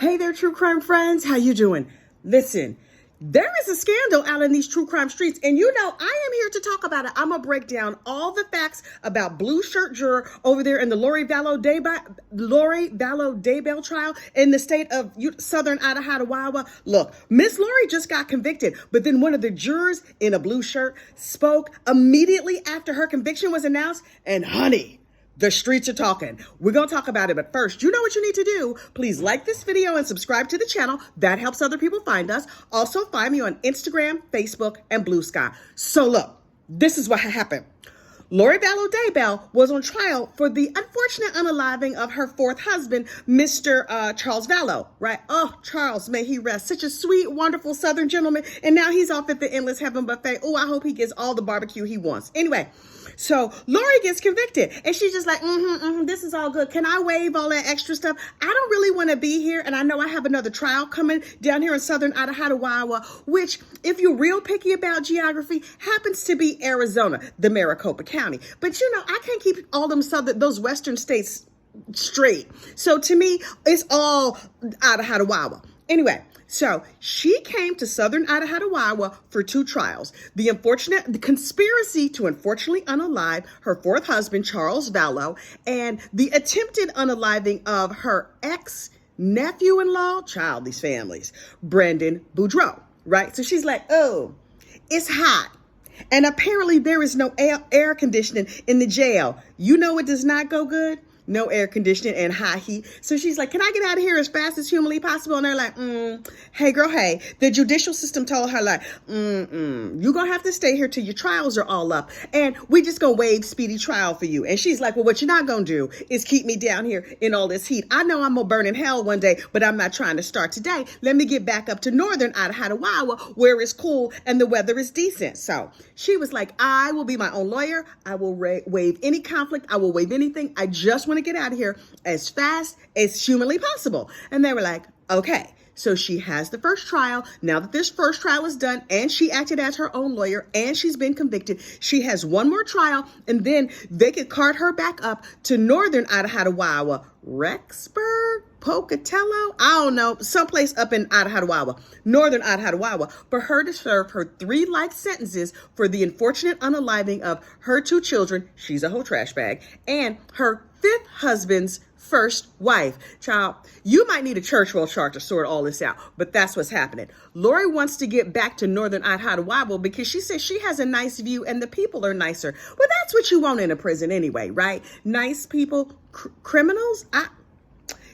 Hey there, true crime friends. How you doing? Listen, there is a scandal out in these true crime streets, and I am here to talk about it. I'm going to break down all the facts about blue shirt juror over there in the Lori Vallow Daybell trial in the state of Southern Idaho. Look, Miss Lori just got convicted, but then one of the jurors in a blue shirt spoke immediately after her conviction was announced, and honey, the streets are talking. We're going to talk about it, but first, you know what you need to do. Please like this video and subscribe to the channel. That helps other people find us. Also, find me on Instagram, Facebook, and Blue Sky. So look, this is what happened. Lori Vallow Daybell was on trial for the unfortunate unaliving of her fourth husband, Mr. Charles Vallow, right? Oh, Charles, may he rest. Such a sweet, wonderful Southern gentleman. And now he's off at the Endless Heaven Buffet. Oh, I hope he gets all the barbecue he wants. Anyway, so Lori gets convicted and she's just like, this is all good. Can I waive all that extra stuff? I don't really want to be here. And I know I have another trial coming down here in Southern Idaho, which, if you're real picky about geography, happens to be Arizona, the Maricopa County. But I can't keep all those Western states straight. So to me, it's all Idaho. Anyway, so she came to Southern Idaho for two trials. The conspiracy to unfortunately unalive her fourth husband, Charles Vallow, and the attempted unaliving of her ex-nephew-in-law, these families, Brendan Boudreaux, right? So she's like, oh, it's hot. And apparently there is no air conditioning in the jail. You know it does not go good? No air conditioning and high heat. So she's like, can I get out of here as fast as humanly possible? And they're like, hey girl, hey. The judicial system told her like, you're going to have to stay here till your trials are all up. And we just going to waive speedy trial for you. And she's like, well, what you're not going to do is keep me down here in all this heat. I know I'm going to burn in hell one day, but I'm not trying to start today. Let me get back up to Northern Idaho, where it's cool and the weather is decent. So she was like, I will be my own lawyer. I will waive any conflict. I will waive anything. I just want to get out of here as fast as humanly possible. And they were like, okay. So she has the first trial. Now that this first trial is done and she acted as her own lawyer and she's been convicted, she has one more trial, and then they could cart her back up to Northern Idaho, Rexburg, Pocatello, I don't know, someplace up in Idaho, Northern Idaho, for her to serve her 3 life sentences for the unfortunate unaliving of her 2 children, she's a whole trash bag, and her 5th husband's first wife. Child, you might need a church roll chart to sort all this out, but that's what's happening. Lori wants to get back to Northern Idaho because she says she has a nice view and the people are nicer. Well, that's what you want in a prison anyway, right? Nice people, criminals?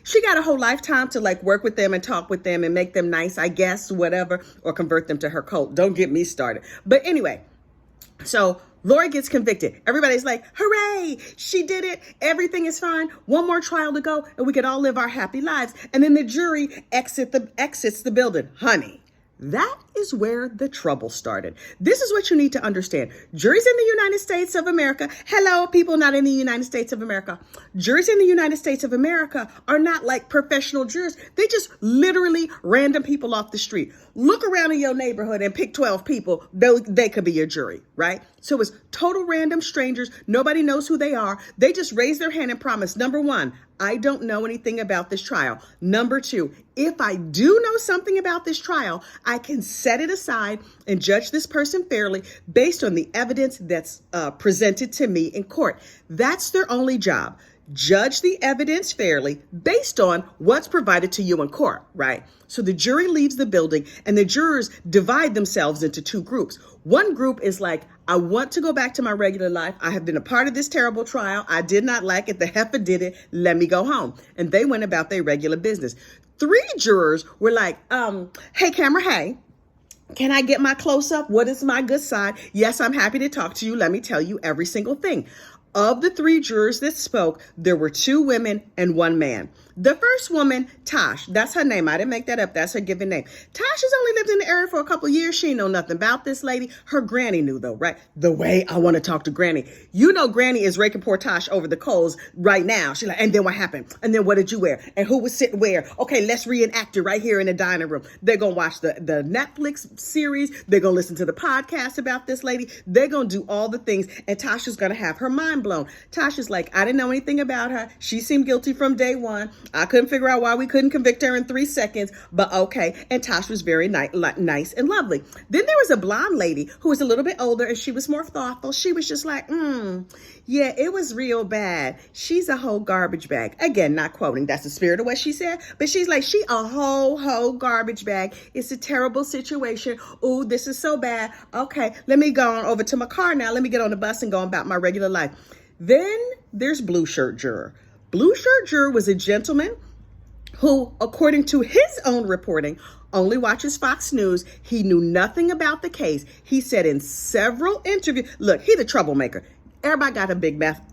She got a whole lifetime to work with them and talk with them and make them nice, I guess, whatever, or convert them to her cult. Don't get me started. But anyway, so Lori gets convicted. Everybody's like, hooray, she did it. Everything is fine. One more trial to go and we can all live our happy lives. And then the jury exits the building. Honey, that is where the trouble started. This is what you need to understand. Juries in the United States of America. Hello, people not in the United States of America. Juries in the United States of America are not like professional jurors. They just literally random people off the street. Look around in your neighborhood and pick 12 people. They could be your jury, right? So it's total random strangers. Nobody knows who they are. They just raise their hand and promise, number 1, I don't know anything about this trial. Number 2, if I do know something about this trial, I can set it aside and judge this person fairly based on the evidence that's presented to me in court. That's their only job. Judge the evidence fairly based on what's provided to you in court, right? So the jury leaves the building and the jurors divide themselves into 2 groups. One group is like, I want to go back to my regular life. I have been a part of this terrible trial. I did not like it. The heifer did it. Let me go home. And they went about their regular business. 3 jurors were like, hey, camera, hey. Can I get my close up? What is my good side? Yes, I'm happy to talk to you. Let me tell you every single thing. Of the 3 jurors that spoke, there were 2 women and 1 man. The first woman, Tosh, that's her name. I didn't make that up. That's her given name. Tosh has only lived in the area for a couple years. She know nothing about this lady. Her granny knew though, right? The way I want to talk to Granny. You know Granny is raking poor Tosh over the coals right now. She's like, and then what happened? And then what did you wear? And who was sitting where? Okay, let's reenact it right here in the dining room. They're going to watch the Netflix series. They're going to listen to the podcast about this lady. They're going to do all the things. And Tasha's going to have her mind mind blown. Tasha's like, I didn't know anything about her. She seemed guilty from day one. I couldn't figure out why we couldn't convict her in 3 seconds, but okay. And Tasha was very nice and lovely. Then there was a blonde lady who was a little bit older, and she was more thoughtful. She was just like, yeah, it was real bad. She's a whole garbage bag. Again, not quoting. That's the spirit of what she said. But she's like, she a whole garbage bag. It's a terrible situation. Ooh, this is so bad. Okay, let me go on over to my car now. Let me get on the bus and go about my regular life. Then there's Blue Shirt Juror. Blue Shirt Juror was a gentleman who, according to his own reporting, only watches Fox News. He knew nothing about the case. He said in several interviews, look, he's a troublemaker. Everybody got a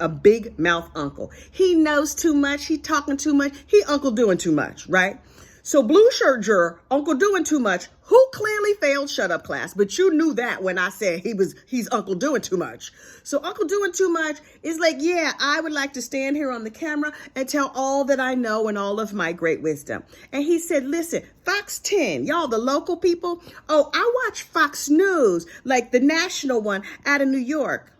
big mouth uncle. He knows too much. He talking too much. He uncle doing too much, right? So Blue Shirt Juror, uncle doing too much, who clearly failed shut up class. But you knew that when I said he's uncle doing too much. So uncle doing too much is like, yeah, I would like to stand here on the camera and tell all that I know and all of my great wisdom. And he said, listen, Fox 10, y'all the local people. Oh, I watch Fox News, like the national one out of New York.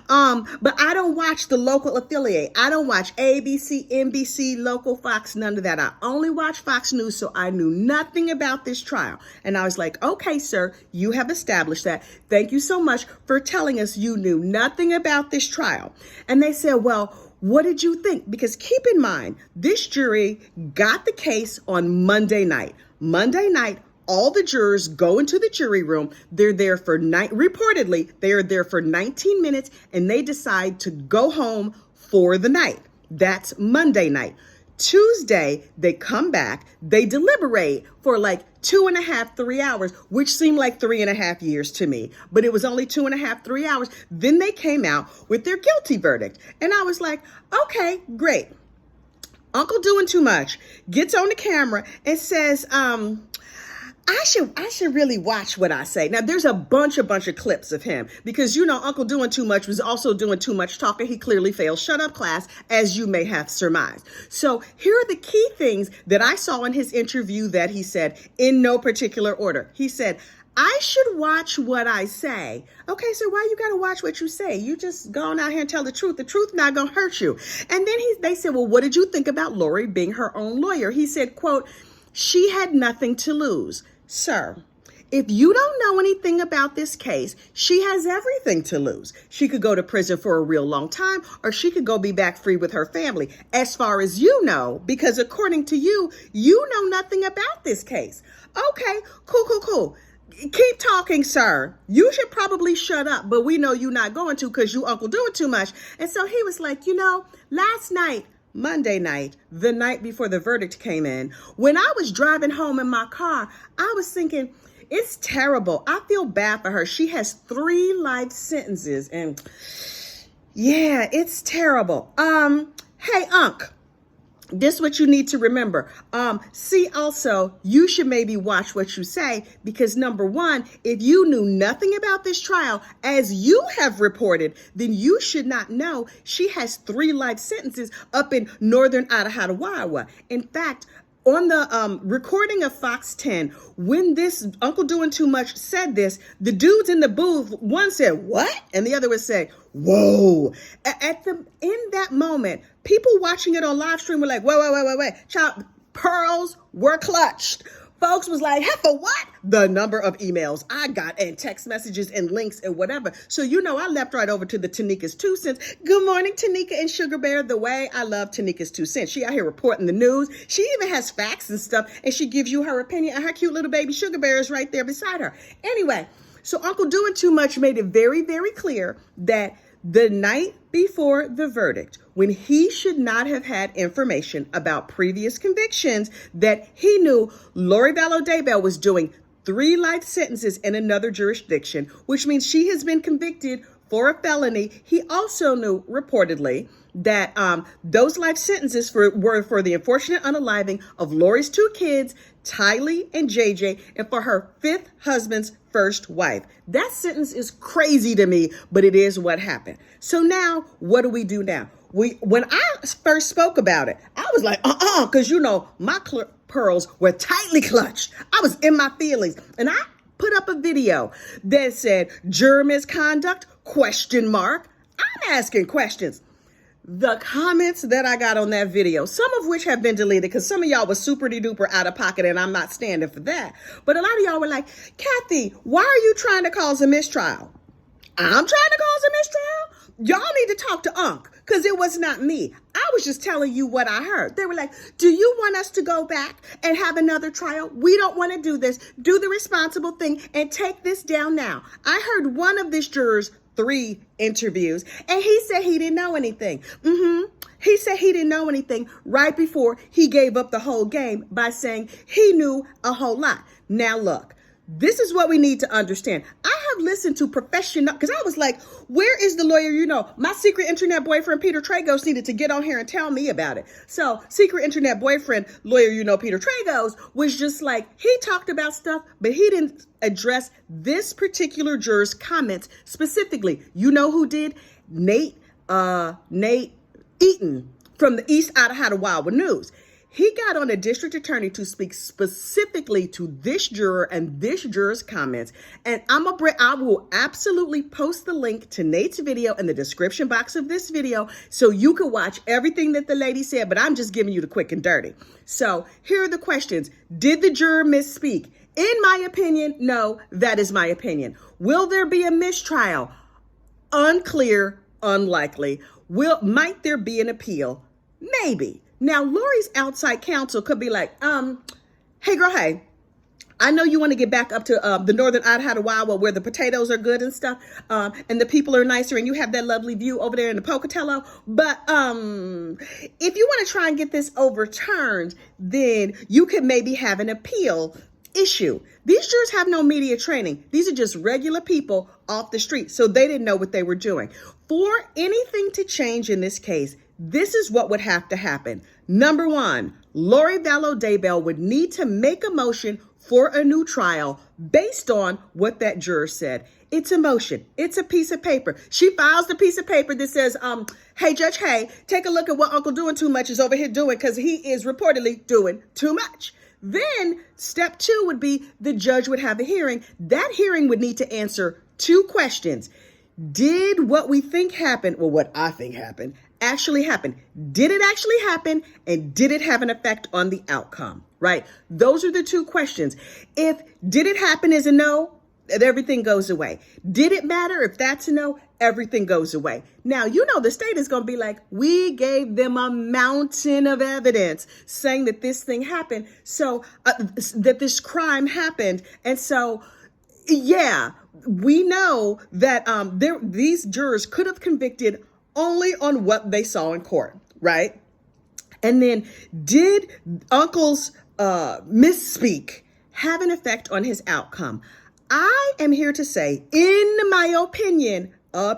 But I don't watch the local affiliate. I don't watch ABC, NBC, local Fox, none of that. I only watch Fox News, so I knew nothing about this trial. And I was like, okay, sir, you have established that. Thank you so much for telling us you knew nothing about this trial. And they said, well, what did you think? Because keep in mind, this jury got the case on Monday night. Monday night, all the jurors go into the jury room. They're there for reportedly, they are there for 19 minutes and they decide to go home for the night. That's Monday night. Tuesday, they come back, they deliberate for like 2.5, 3 hours, which seemed like 3.5 years to me, but it was only 2.5, 3 hours. Then they came out with their guilty verdict. And I was like, okay, great. Uncle doing too much gets on the camera and says, I should really watch what I say. Now, there's a bunch of clips of him because, you know, Uncle doing too much was also doing too much talking. He clearly failed shut up class, as you may have surmised. So here are the key things that I saw in his interview that he said in no particular order. He said, I should watch what I say. Okay, so why you got to watch what you say? You just go on out here and tell the truth. The truth not going to hurt you. And then they said, well, what did you think about Lori being her own lawyer? He said, quote, she had nothing to lose. Sir, if you don't know anything about this case, she has everything to lose. She could go to prison for a real long time, or she could go be back free with her family, as far as you know, because according to you, you know nothing about this case. Okay, cool. Keep talking, sir. You should probably shut up, but we know you're not going to because you uncle doing too much. And so he was like, you know, last night, Monday night, the night before the verdict came in, when I was driving home in my car, I was thinking, it's terrible. I feel bad for her. She has 3 life sentences and yeah, it's terrible. Hey, Unc, this is what you need to remember. See, also, you should maybe watch what you say because number one, if you knew nothing about this trial, as you have reported, then you should not know she has 3 life sentences up in northern Idaho. In fact, on the recording of Fox 10, when this Uncle Doing Too Much said this, the dudes in the booth, one said, what? And the other would say, whoa. In that moment, people watching it on live stream were like, wait. Child, pearls were clutched. Folks was like, heifer, what? The number of emails I got and text messages and links and whatever. So, you know, I leapt right over to the Tanika's 2 cents. Good morning, Tanika and Sugar Bear. The way I love Tanika's 2 cents. She out here reporting the news. She even has facts and stuff. And she gives you her opinion. And her cute little baby Sugar Bear is right there beside her. Anyway, so Uncle Doing Too Much made it very, very clear that the night before the verdict, when he should not have had information about previous convictions, that he knew Lori Vallow Daybell was doing 3 life sentences in another jurisdiction, which means she has been convicted for a felony. He also knew, reportedly, that those life sentences were for the unfortunate unaliving of Lori's 2 kids, Tylee and JJ, and for her 5th husband's first wife. That sentence is crazy to me, but it is what happened. So now, what do we do now? When I first spoke about it, I was like, because you know, my pearls were tightly clutched. I was in my feelings, and I put up a video that said, juror misconduct, question mark. I'm asking questions. The comments that I got on that video, some of which have been deleted because some of y'all was super duper out of pocket and I'm not standing for that. But a lot of y'all were like, Kathy, why are you trying to cause a mistrial? I'm trying to cause a mistrial? Y'all need to talk to Unc because it was not me. I was just telling you what I heard. They were like, do you want us to go back and have another trial? We don't want to do this. Do the responsible thing and take this down now. I heard one of this juror's 3 interviews and he said he didn't know anything. He said he didn't know anything right before he gave up the whole game by saying he knew a whole lot. Now look, this is what we need to understand. I have listened to professional, because I was like, where is the lawyer? You know, my secret internet boyfriend, Peter Tragos, needed to get on here and tell me about it. So secret internet boyfriend, lawyer, you know, Peter Tragos, was just like, he talked about stuff, but he didn't address this particular juror's comments specifically. You know who did? Nate Eaton from the East Idaho News. He got on a district attorney to speak specifically to this juror and this juror's comments. And I will absolutely post the link to Nate's video in the description box of this video so you can watch everything that the lady said, but I'm just giving you the quick and dirty. So here are the questions. Did the juror misspeak? In my opinion, no, that is my opinion. Will there be a mistrial? Unclear, unlikely. Might there be an appeal? Maybe. Now, Lori's outside counsel could be like, hey, girl, hey, I know you want to get back up to the northern Idaho where the potatoes are good and stuff, and the people are nicer, and you have that lovely view over there in the Pocatello. But if you want to try and get this overturned, then you could maybe have an appeal issue. These jurors have no media training. These are just regular people off the street, so they didn't know what they were doing. For anything to change in this case, this is what would have to happen. Number 1, Lori Vallow would need to make a motion for a new trial based on what that juror said. It's a motion. It's a piece of paper. She files the piece of paper that says, hey, Judge Hay, take a look at what Uncle Doing Too Much is over here doing because he is reportedly doing too much. Then step 2 would be the judge would have a hearing. That hearing would need to answer 2 questions. Did what we think happened, or what I think happened, actually happen? Did it actually happen? And did it have an effect on the outcome? Right? Those are the 2 questions. If did it happen is a no, everything goes away. Did it matter? If that's a no, everything goes away. Now, you know, the state is going to be like, we gave them a mountain of evidence saying that this thing happened. So that this crime happened. And so, yeah, we know that these jurors could have convicted only on what they saw in court, right? And then did Uncle's misspeak have an effect on his outcome? I am here to say, in my opinion, I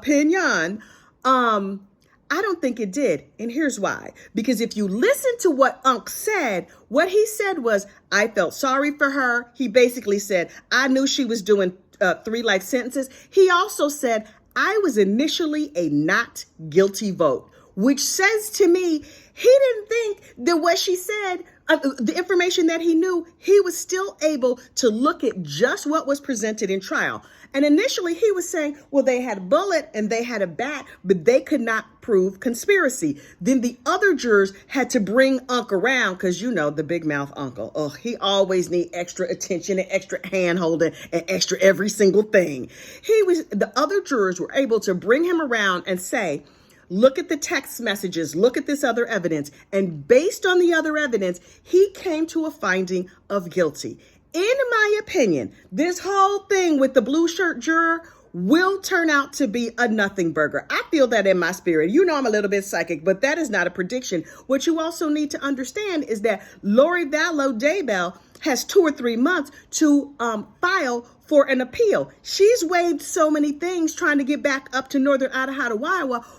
don't think it did. And here's why. Because if you listen to what Unc said, what he said was, I felt sorry for her. He basically said, I knew she was doing 3 life sentences. He also said, I was initially a not guilty vote, which says to me, he didn't think that what she said, the information that he knew, he was still able to look at just what was presented in trial. And initially he was saying, well, they had a bullet and they had a bat, but they could not prove conspiracy. Then the other jurors had to bring Unc around because, you know, the big mouth uncle. Oh, he always need extra attention and extra hand holding and extra every single thing. The other jurors were able to bring him around and say, look at the text messages, look at this other evidence. And based on the other evidence, he came to a finding of guilty. In my opinion, this whole thing with the blue shirt juror will turn out to be a nothing burger. I feel that in my spirit. You know, I'm a little bit psychic, but that is not a prediction. What you also need to understand is that Lori Vallow has 2 or 3 months to file for an appeal. She's waived so many things trying to get back up to northern Idaho.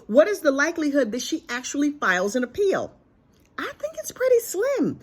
What is the likelihood that she actually files an appeal? I think it's pretty slim.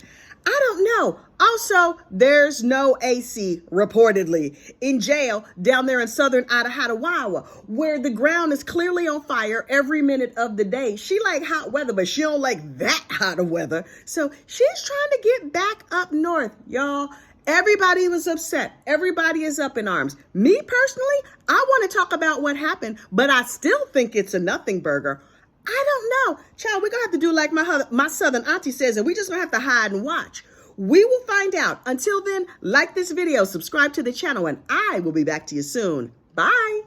I don't know. Also, there's no AC, reportedly, in jail down there in southern Idaho, where the ground is clearly on fire every minute of the day. She like hot weather, but she don't like that hot of weather. So she's trying to get back up north, y'all. Everybody was upset. Everybody is up in arms. Me personally, I want to talk about what happened, but I still think it's a nothing burger. I don't know. Child, we're going to have to do like my southern auntie says, and we just going to have to hide and watch. We will find out. Until then, like this video, subscribe to the channel, and I will be back to you soon. Bye.